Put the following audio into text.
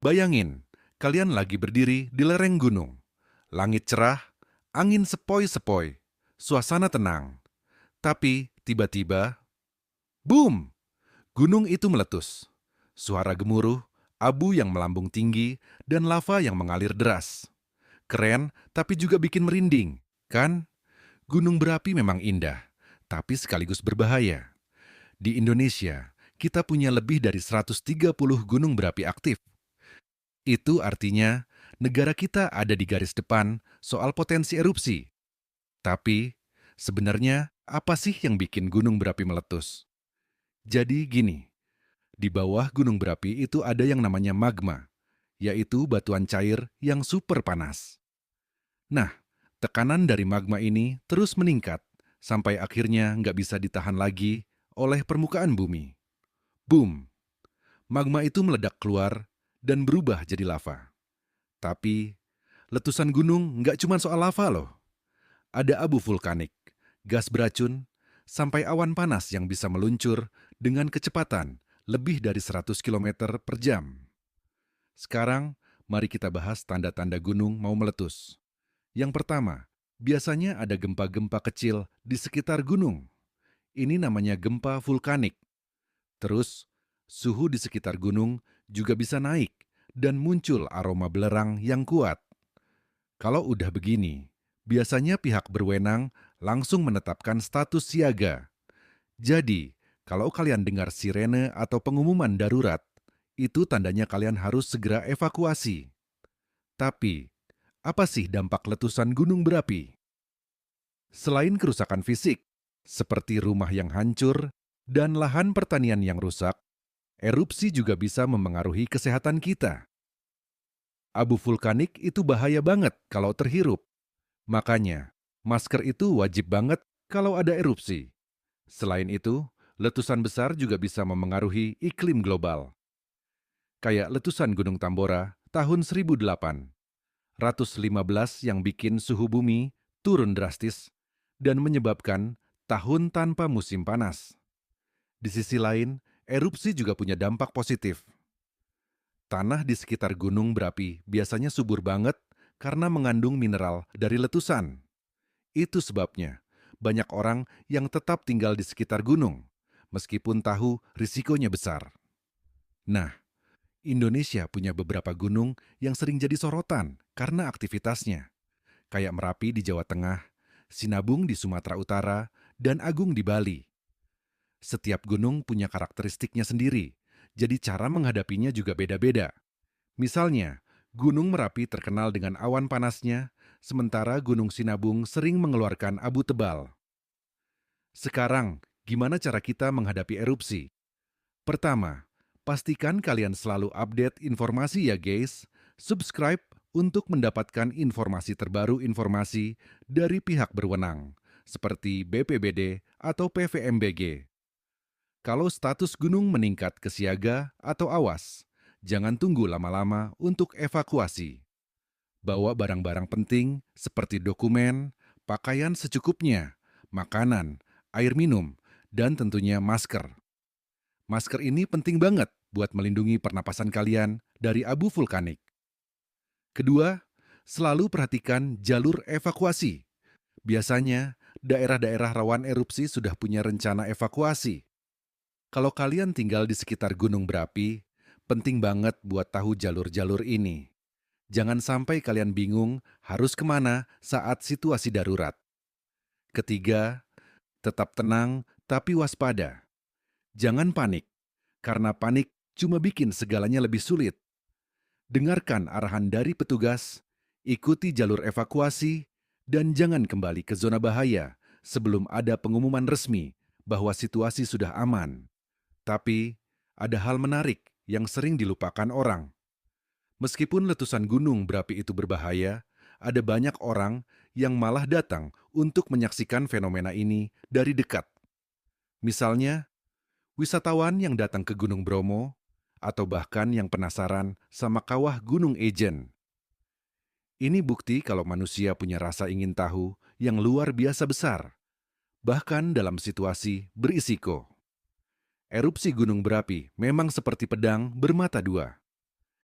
Bayangin, kalian lagi berdiri di lereng gunung. Langit cerah, angin sepoi-sepoi, suasana tenang. Tapi tiba-tiba, boom! Gunung itu meletus. Suara gemuruh, abu yang melambung tinggi, dan lava yang mengalir deras. Keren, tapi juga bikin merinding, kan? Gunung berapi memang indah, tapi sekaligus berbahaya. Di Indonesia, kita punya lebih dari 130 gunung berapi aktif. Itu artinya negara kita ada di garis depan soal potensi erupsi. Tapi, sebenarnya apa sih yang bikin gunung berapi meletus? Jadi gini, di bawah gunung berapi itu ada yang namanya magma, yaitu batuan cair yang super panas. Nah, tekanan dari magma ini terus meningkat sampai akhirnya nggak bisa ditahan lagi oleh permukaan bumi. Boom! Magma itu meledak keluar dan berubah jadi lava. Tapi, letusan gunung nggak cuma soal lava loh. Ada abu vulkanik, gas beracun, sampai awan panas yang bisa meluncur dengan kecepatan lebih dari 100 km per jam. Sekarang, mari kita bahas tanda-tanda gunung mau meletus. Yang pertama, biasanya ada gempa-gempa kecil di sekitar gunung. Ini namanya gempa vulkanik. Terus, suhu di sekitar gunung juga bisa naik dan muncul aroma belerang yang kuat. Kalau udah begini, biasanya pihak berwenang langsung menetapkan status siaga. Jadi, kalau kalian dengar sirene atau pengumuman darurat, itu tandanya kalian harus segera evakuasi. Tapi, apa sih dampak letusan gunung berapi? Selain kerusakan fisik, seperti rumah yang hancur dan lahan pertanian yang rusak, erupsi juga bisa memengaruhi kesehatan kita. Abu vulkanik itu bahaya banget kalau terhirup. Makanya, masker itu wajib banget kalau ada erupsi. Selain itu, letusan besar juga bisa memengaruhi iklim global. Kayak letusan Gunung Tambora tahun 1815 yang bikin suhu bumi turun drastis dan menyebabkan tahun tanpa musim panas. Di sisi lain, erupsi juga punya dampak positif. Tanah di sekitar gunung berapi biasanya subur banget karena mengandung mineral dari letusan. Itu sebabnya banyak orang yang tetap tinggal di sekitar gunung, meskipun tahu risikonya besar. Nah, Indonesia punya beberapa gunung yang sering jadi sorotan karena aktivitasnya, kayak Merapi di Jawa Tengah, Sinabung di Sumatera Utara, dan Agung di Bali. Setiap gunung punya karakteristiknya sendiri, jadi cara menghadapinya juga beda-beda. Misalnya, Gunung Merapi terkenal dengan awan panasnya, sementara Gunung Sinabung sering mengeluarkan abu tebal. Sekarang, gimana cara kita menghadapi erupsi? Pertama, pastikan kalian selalu update informasi ya guys. Subscribe untuk mendapatkan informasi terbaru dari pihak berwenang, seperti BPBD atau PVMBG. Kalau status gunung meningkat ke siaga atau awas, jangan tunggu lama-lama untuk evakuasi. Bawa barang-barang penting seperti dokumen, pakaian secukupnya, makanan, air minum, dan tentunya masker. Masker ini penting banget buat melindungi pernapasan kalian dari abu vulkanik. Kedua, selalu perhatikan jalur evakuasi. Biasanya, daerah-daerah rawan erupsi sudah punya rencana evakuasi. Kalau kalian tinggal di sekitar gunung berapi, penting banget buat tahu jalur-jalur ini. Jangan sampai kalian bingung harus kemana saat situasi darurat. Ketiga, tetap tenang tapi waspada. Jangan panik, karena panik cuma bikin segalanya lebih sulit. Dengarkan arahan dari petugas, ikuti jalur evakuasi, dan jangan kembali ke zona bahaya sebelum ada pengumuman resmi bahwa situasi sudah aman. Tapi, ada hal menarik yang sering dilupakan orang. Meskipun letusan gunung berapi itu berbahaya, ada banyak orang yang malah datang untuk menyaksikan fenomena ini dari dekat. Misalnya, wisatawan yang datang ke Gunung Bromo, atau bahkan yang penasaran sama kawah Gunung Ejen. Ini bukti kalau manusia punya rasa ingin tahu yang luar biasa besar, bahkan dalam situasi berisiko. Erupsi gunung berapi memang seperti pedang bermata dua.